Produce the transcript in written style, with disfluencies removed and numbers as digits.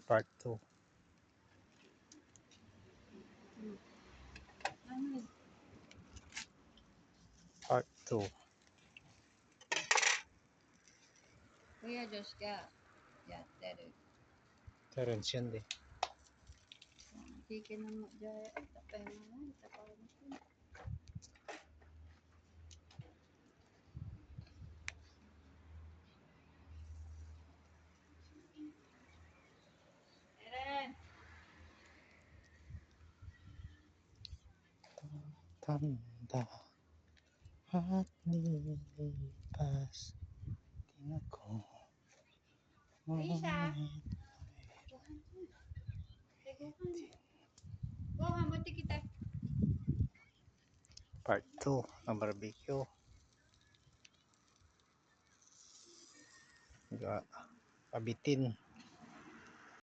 Part 2. Part 2. Kuya Josh ka. Ya, Derek. Terence yan di. Chicken mo dyan. Tapay mo na. Tapay mo na. Eren! Tanda at nilipas din ako. Aisha! Gohan, buti kita. Part 2 ng barbecue. Abitin.